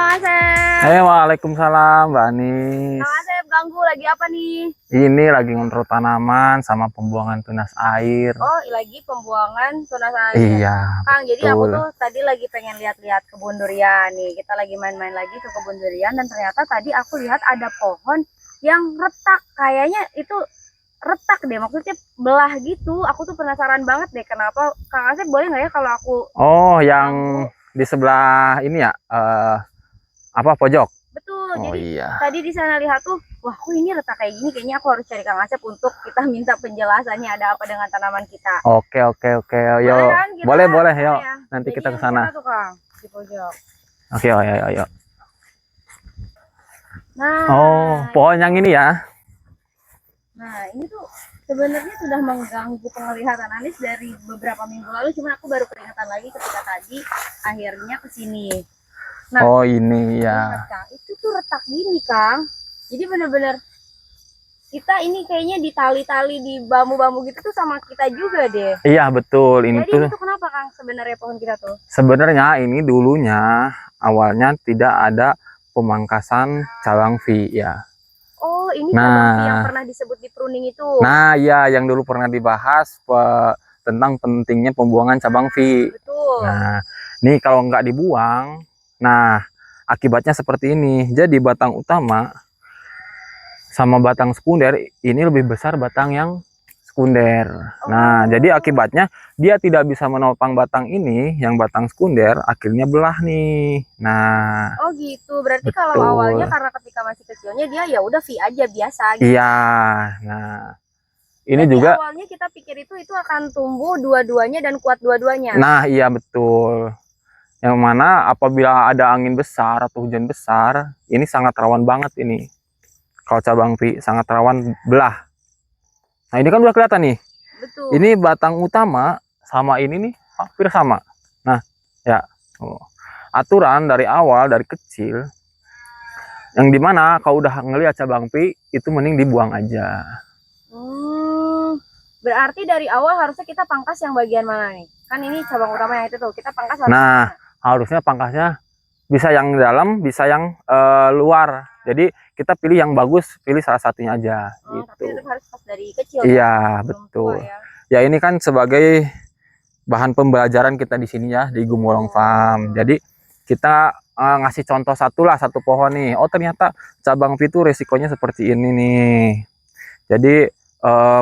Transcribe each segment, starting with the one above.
Kang Asep. Waalaikumsalam Mbak Anis. Kang Asep ganggu lagi apa nih? Ini lagi ngontrol tanaman sama pembuangan tunas air. Oh, lagi pembuangan tunas air. Iya, Kang, jadi aku betul. tuh tadi lagi pengen lihat-lihat kebun durian nih. Kita lagi main-main lagi ke kebun durian dan ternyata tadi aku lihat ada pohon yang retak. Kayaknya itu retak deh, maksudnya belah gitu. Aku tuh penasaran banget deh kenapa. Kang Asep boleh nggak ya kalau aku Oh, yang ganggu? di sebelah ini ya, apa pojok? Betul, Oh jadi iya. tadi di sana lihat tuh, wah kok ini retak kayak gini, kayaknya aku harus cari Kang Asep untuk kita minta penjelasannya ada apa dengan tanaman kita. Oke. Yo. Boleh kan kita? Boleh, Sana yuk. ya? Nanti Jadi kita ke yang sana. tuh Kang, di pojok. Oke, ayo. Nah, Oh, pohon yang ini ya. ini tuh sebenarnya sudah mengganggu penglihatan Anis dari beberapa minggu lalu, cuma aku baru peringatan lagi ketika tadi akhirnya kesini. Nah, Oh, ini ya. lihat Kang, itu tuh retak gini Kang. Jadi bener-bener kita ini kayaknya di tali-tali di bambu-bambu gitu tuh sama kita juga deh. Iya, betul. Ini Jadi tuh itu kenapa Kang sebenarnya pohon kita tuh? sebenarnya ini dulunya awalnya tidak ada pemangkasan cabang V ya. Oh, ini cabang V yang Nah, pernah disebut di pruning itu. ya yang dulu pernah dibahas tentang pentingnya pembuangan cabang V. Betul. Nah, ini kalau nggak dibuang, nah akibatnya seperti ini. Jadi batang utama sama batang sekunder ini lebih besar batang yang sekunder. Nah, jadi akibatnya dia tidak bisa menopang batang ini, yang batang sekunder, akhirnya belah nih. Nah, Oh gitu. Berarti kalau awalnya betul. karena ketika masih kecilnya dia ya udah V aja biasa gitu. Iya. Nah, ini Berarti juga. awalnya kita pikir itu akan tumbuh dua-duanya dan kuat dua-duanya. Nah, iya betul. Yang mana apabila ada angin besar atau hujan besar, ini sangat rawan banget ini. Kalau cabang V sangat rawan belah. Nah, ini kan udah kelihatan nih. Betul. Ini batang utama sama ini nih hampir sama. Nah, ya. Aturan dari awal, dari kecil, yang dimana kalau udah ngelihat cabang V, itu mending dibuang aja. Berarti dari awal harusnya kita pangkas yang bagian mana nih? Kan ini cabang utama yang itu tuh, kita pangkas Nah, harusnya pangkasnya bisa yang dalam, bisa yang luar. Jadi kita pilih yang bagus, pilih salah satunya aja. Gitu. Tapi itu harus pas dari kecil. Iya, betul. Ya ini kan sebagai bahan pembelajaran kita di sini ya di Gumulong Farm. Jadi kita ngasih contoh satu pohon nih. Oh ternyata cabang V itu resikonya seperti ini nih. Jadi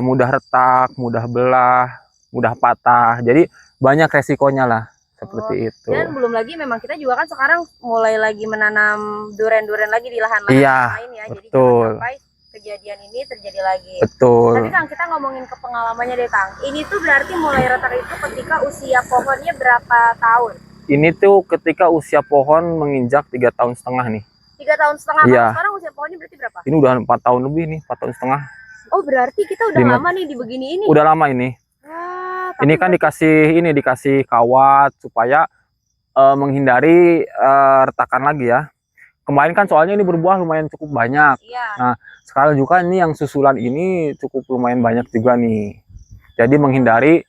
mudah retak, mudah belah, mudah patah. Jadi banyak resikonya lah. Seperti itu. Dan belum lagi memang kita juga kan sekarang mulai lagi menanam duren-duren lagi di lahan-lahan lain ya. Jadi jangan sampai kejadian ini terjadi lagi. Betul. Tapi Kang, kita ngomongin ke pengalamannya deh Kang. Ini tuh berarti mulai retak itu ketika usia pohonnya berapa tahun? Ini tuh ketika usia pohon menginjak 3,5 tahun nih. 3,5 tahun? Iya. Sekarang usia pohonnya berarti berapa? Ini udah 4 tahun lebih nih, 4,5 tahun. Oh berarti kita udah lama nih di begini ini. Udah lama ini. Ini kan dikasih kawat supaya menghindari retakan lagi ya. Kemarin kan soalnya ini berbuah lumayan cukup banyak. Iya. Nah, sekarang juga ini yang susulan ini cukup lumayan banyak juga nih. Jadi menghindari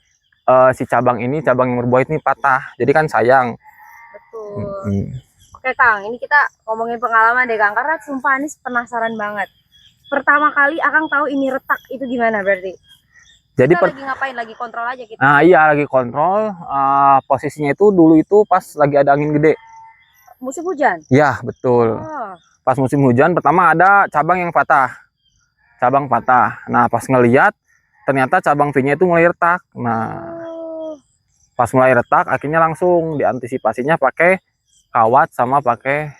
si cabang yang berbuah ini patah. Jadi kan sayang. Betul. Oke Kang, ini kita ngomongin pengalaman deh Kang, karena sumpah Anis penasaran banget. Pertama kali Akang tahu ini retak itu gimana berarti? Jadi kita lagi ngapain? Lagi kontrol aja kita? Nah iya lagi kontrol. Posisinya itu dulu itu pas lagi ada angin gede. Musim hujan? Ya betul. Pas musim hujan pertama ada cabang yang patah. Cabang patah. Nah pas ngeliat ternyata cabang V-nya itu mulai retak. Nah pas mulai retak akhirnya langsung diantisipasinya pakai kawat sama pakai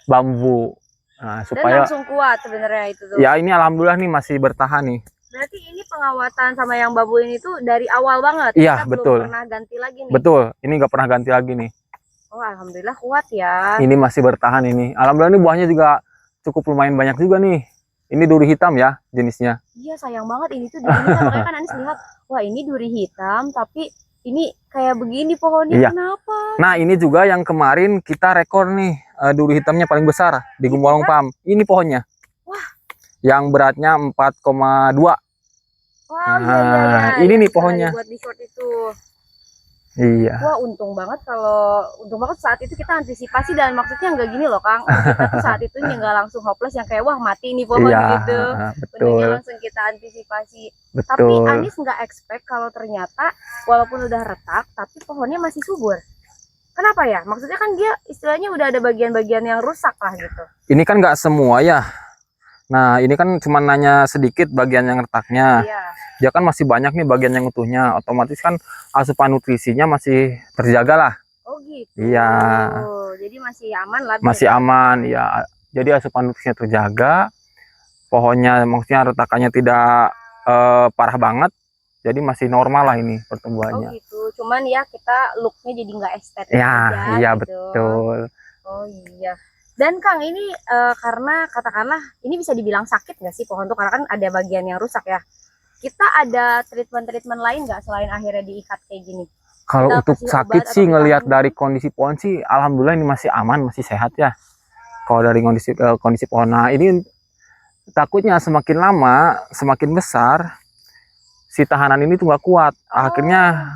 bambu. Nah, supaya dan langsung kuat sebenarnya itu tuh. Ya ini alhamdulillah nih masih bertahan nih. Berarti ini pengawatan sama yang bambu ini tuh dari awal banget. Iya betul. Belum pernah ganti lagi nih. Betul. Ini nggak pernah ganti lagi nih. Oh alhamdulillah kuat ya. Ini masih bertahan ini. Alhamdulillah ini buahnya juga cukup lumayan banyak juga nih. Ini duri hitam ya jenisnya. Iya sayang banget ini tuh duri hitam. Makanya kan Anis lihat, wah ini duri hitam tapi ini kayak begini pohonnya. Iya. Kenapa? Nah ini juga yang kemarin kita rekor nih duri hitamnya paling besar di Gumulong Farm. Ini pohonnya. Wah. Yang beratnya 4,2. Wow, iya. Ini nih pohonnya. Buat di short itu. Iya. Wah, untung banget saat itu kita antisipasi, dan maksudnya nggak gini loh Kang, kita tuh saat itu nggak langsung hopeless yang kayak wah mati nih pohon Iya, gitu. Untungnya betul, langsung kita antisipasi. Tapi betul. Anis nggak expect kalau ternyata walaupun udah retak tapi pohonnya masih subur. Kenapa ya? Maksudnya kan dia istilahnya udah ada bagian-bagian yang rusak lah gitu. Ini kan nggak semua ya. Nah, ini kan cuma nanya sedikit bagian yang retaknya. Iya. Dia kan masih banyak nih bagian yang utuhnya. Otomatis kan asupan nutrisinya masih terjaga lah. Oh gitu. Iya, Jadi masih aman lah. masih aman ya. Jadi asupan nutrisinya terjaga. Pohonnya maksudnya retakannya tidak parah banget. Jadi masih normal lah ini Oh pertumbuhannya. gitu. Cuman ya kita looknya jadi nggak estetik Ya, aja iya gitu. betul. Oh iya. Dan Kang ini karena katakanlah ini bisa dibilang sakit nggak sih pohon tuh, karena kan ada bagian yang rusak ya. Kita ada treatment lain nggak selain akhirnya diikat kayak gini? Kalau Kita untuk kasih sakit obat atau sih ngelihat vitamin? dari kondisi pohon sih, alhamdulillah ini masih aman, masih sehat ya. Kalau dari kondisi pohon, nah ini takutnya semakin lama, semakin besar, si tahanan ini tuh nggak kuat. Akhirnya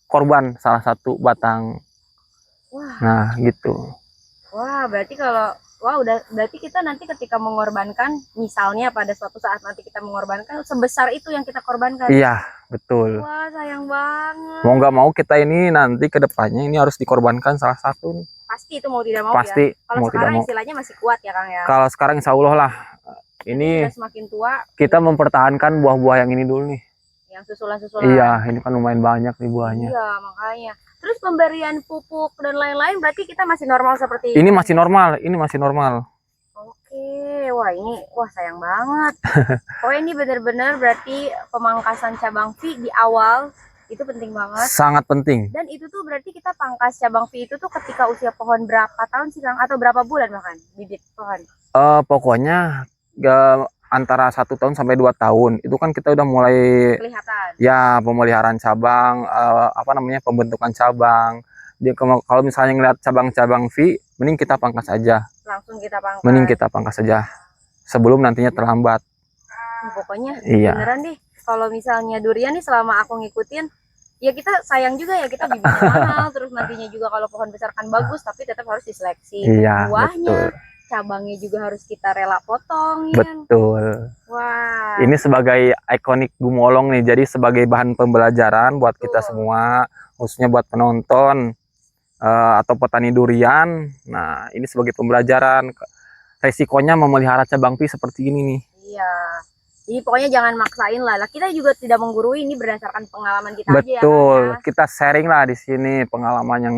korban salah satu batang. Wah, Nah gitu. wah berarti kalau berarti kita nanti ketika mengorbankan, misalnya pada suatu saat nanti kita mengorbankan sebesar itu yang kita korbankan. Iya betul. Wah sayang banget. Mau nggak mau kita ini nanti kedepannya ini harus dikorbankan salah satu nih. Pasti itu mau tidak mau Pasti ya. Kalau mau tidak sekarang mau. istilahnya masih kuat ya Kang ya. Kalau sekarang insya Allah lah. Ini Ini sudah semakin tua. kita mempertahankan buah-buah yang ini dulu nih. Yang susulan-susulan. Iya, ini kan lumayan banyak nih buahnya. Iya, makanya. Terus pemberian pupuk dan lain-lain berarti kita masih normal seperti Ini masih normal, ini masih normal. Oke, wah sayang banget. Oh ini benar-benar berarti pemangkasan cabang V di awal itu penting banget. Sangat penting. Dan itu tuh berarti kita pangkas cabang V itu tuh ketika usia pohon berapa tahun sih Kang? Atau berapa bulan bahkan bibit pohon? Pokoknya antara 1 tahun sampai 2 tahun itu kan kita udah mulai Kelihatan. ya pemeliharaan cabang, apa namanya pembentukan cabang. Dia kalau misalnya ngeliat cabang-cabang V, mending kita pangkas aja. Langsung kita pangkas. Mending kita pangkas saja sebelum nantinya terlambat. Pokoknya Iya. beneran deh. Kalau misalnya durian nih selama aku ngikutin, ya kita sayang juga ya, kita bibitnya mahal, terus nantinya juga kalau pohon besar kan bagus, tapi tetap harus diseleksi. Iya, Buahnya, betul. cabangnya juga harus kita rela potong ya. Betul. Wah. Ini sebagai ikonik Gumolong nih, jadi sebagai bahan pembelajaran buat kita semua, khususnya buat penonton atau petani durian. Nah, ini sebagai pembelajaran resikonya memelihara cabang pi seperti ini nih. Iya. Jadi pokoknya jangan maksain lah. Kita juga tidak menggurui, ini berdasarkan pengalaman kita aja ya. Betul. Kita sharing lah di sini pengalaman yang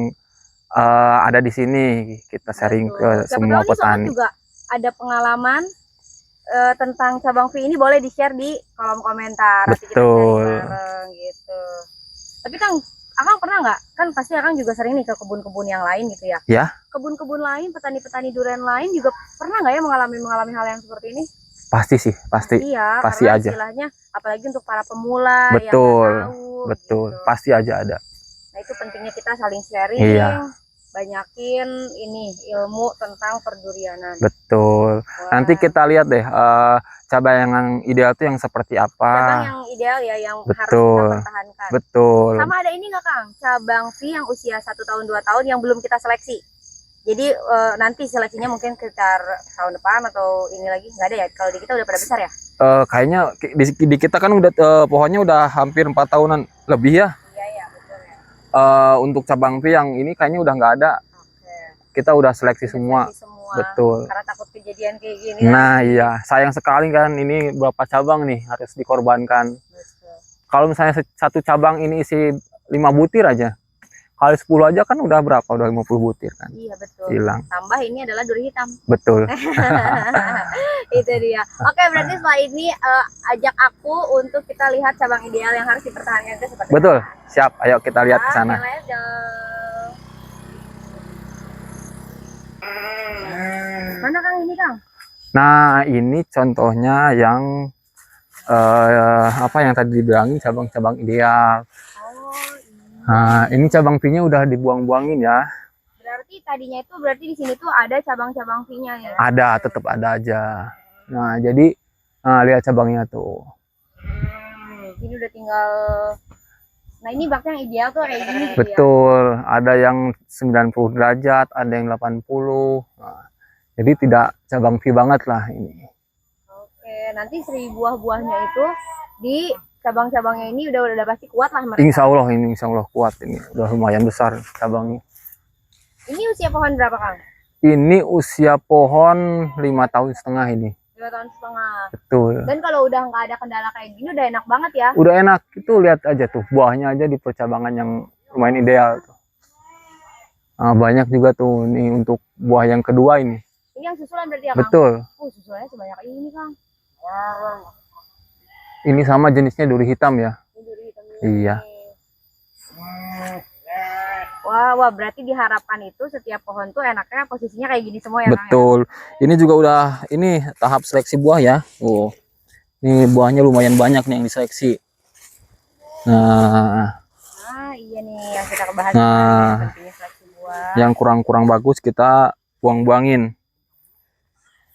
ada di sini. Kita sharing ke semua petani. Juga ada pengalaman tentang cabang V ini, boleh di-share di kolom komentar. Betul. Nanti kita bareng gitu. Tapi Kang, Akang pernah nggak? Kan pasti Akang juga sering nih ke kebun-kebun yang lain gitu ya. Ya. Kebun-kebun lain, petani-petani durian lain juga pernah nggak ya mengalami hal yang seperti ini? Pasti sih, pasti. Ya, pasti aja. Istilahnya, apalagi untuk para pemula betul, yang tahu. Betul, gitu. Pasti aja ada. Nah itu pentingnya kita saling sharing. Iya. Banyakin ini ilmu tentang perdurianan. Betul. Wah. Nanti kita lihat deh cabang yang ideal tuh yang seperti apa. Cabang yang ideal ya, yang betul. Harus kita pertahankan. Betul. Sama ada ini nggak Kang? Cabang V yang usia 1 tahun 2 tahun yang belum kita seleksi. Jadi nanti seleksinya mungkin sekitar tahun depan atau ini lagi, nggak ada ya? Kalau di kita udah pada besar ya? Kayaknya di kita kan udah pohonnya udah hampir 4 tahunan lebih ya. Iya betul ya. Untuk cabang V yang ini kayaknya udah nggak ada. Kita udah seleksi semua. Betul. Karena takut kejadian kayak gini. Nah iya, sayang sekali kan ini berapa cabang nih harus dikorbankan. Kalau misalnya satu cabang ini isi 5 butir aja, kali 10 aja kan udah berapa? Udah 50 butir kan. Iya betul. Hilang. Tambah ini adalah duri hitam. Betul. Itu dia. Oke, berarti setelah ini ajak aku untuk kita lihat cabang ideal yang harus dipertahankan itu seperti betul. apa. Siap, ayo kita lihat ke sana. Mana Kang ini Kang? Nah ini contohnya yang apa yang tadi dibilangin cabang-cabang ideal. Nah ini cabang V-nya udah dibuang-buangin ya. Berarti tadinya itu di sini tuh ada cabang-cabang V-nya ya? Ada, tetap ada aja. Nah jadi lihat cabangnya tuh. Ini udah tinggal Nah ini bak yang ideal tuh kayak gini gitu ya. Betul, ada yang 90 derajat, ada yang 80. Nah, jadi tidak cabang V banget lah ini. Oke, nanti 1000 buah-buahnya itu di cabang-cabangnya ini udah pasti kuat lah mereka. Insya Allah kuat ini. Udah lumayan besar cabangnya. Ini usia pohon berapa, Kang? Ini usia pohon 5,5 tahun ini. 2 tahun setengah. Betul. Dan kalau udah nggak ada kendala kayak gini udah enak banget ya. Udah enak, itu lihat aja tuh buahnya aja di percabangan yang lumayan ideal tuh. Nah, banyak juga tuh nih untuk buah yang kedua ini. Ini yang susulan berarti ya, Kang? Betul. Susulannya sebanyak ini, Kang. Ini sama jenisnya duri hitam ya. Duri hitam ini. Iya. Wah, berarti diharapkan itu setiap pohon tuh enaknya posisinya kayak gini semua ya, Kang? Betul. Ini juga udah ini tahap seleksi buah ya. Oh. Ini buahnya lumayan banyak nih yang diseleksi. Nah, Iya nih yang kita bahas. Nah, pentingnya seleksi buah. yang kurang bagus kita buang-buangin.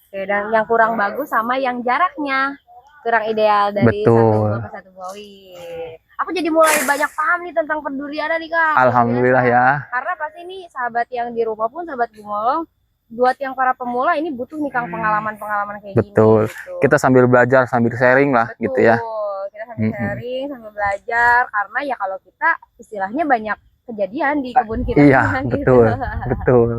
Oke, dan yang kurang bagus sama yang jaraknya kurang ideal dari Betul. satu buah ke satu buah. Wih. Aku jadi mulai banyak paham nih tentang pendurian nih, Kang. Alhamdulillah ya. Karena pasti nih sahabat yang di rumah pun sahabat Gumolong, buat yang para pemula ini butuh nih, Kang, pengalaman-pengalaman kayak Betul. gini. Gitu. Kita sambil belajar, sambil sharing lah. Betul. Gitu ya. Kita sambil sharing, sambil belajar, karena ya kalau kita istilahnya banyak kejadian di kebun kita. Iya, gitu. betul. Betul.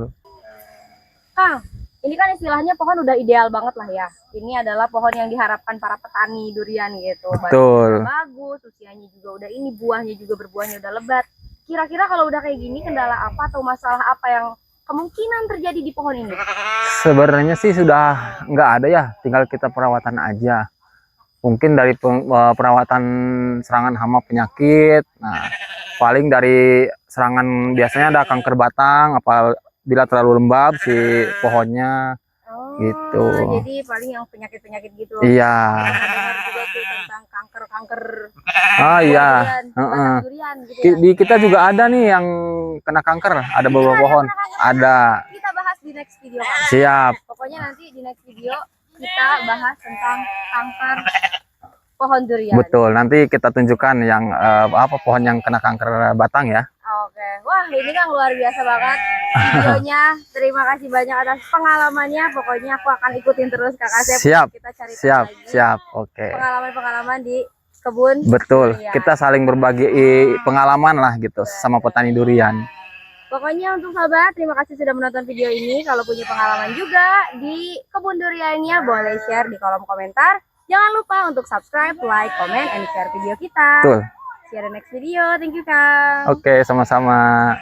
Kang, ini kan istilahnya pohon udah ideal banget lah ya. Ini adalah pohon yang diharapkan para petani durian gitu. Betul. Bahannya bagus, usianya juga udah ini, buahnya juga berbuahnya udah lebat. Kira-kira kalau udah kayak gini kendala apa atau masalah apa yang kemungkinan terjadi di pohon ini? Sebenarnya sih sudah nggak ada ya, tinggal kita perawatan aja. Mungkin dari perawatan serangan hama penyakit. Nah, paling dari serangan biasanya ada kanker batang, apabila terlalu lembab si pohonnya. Gitu. Jadi paling yang penyakit-penyakit gitu. Iya. Dengar juga tuh tentang kanker-kanker. Iya. Durian, gitu ya. Di kita juga ada nih yang kena kanker, ada beberapa pohon. Ada. Kita bahas di next video, Kang. Siap. Pokoknya nanti di next video kita bahas tentang kanker pohon durian. Betul. Nanti kita tunjukkan yang pohon yang kena kanker batang ya. Oke. Wah, ini kan luar biasa banget videonya. Terima kasih banyak atas pengalamannya. Pokoknya aku akan ikutin terus Kak Asep. Siap. Kita cari Siap. Oke. Pengalaman-pengalaman di kebun. Betul. Durian. Kita saling berbagi pengalaman lah gitu sama petani durian. Pokoknya untuk sahabat, terima kasih sudah menonton video ini. Kalau punya pengalaman juga di kebun duriannya, boleh share di kolom komentar. Jangan lupa untuk subscribe, like, comment, and share video kita. Betul. See you in the next video. Thank you, Kang. Oke, sama-sama.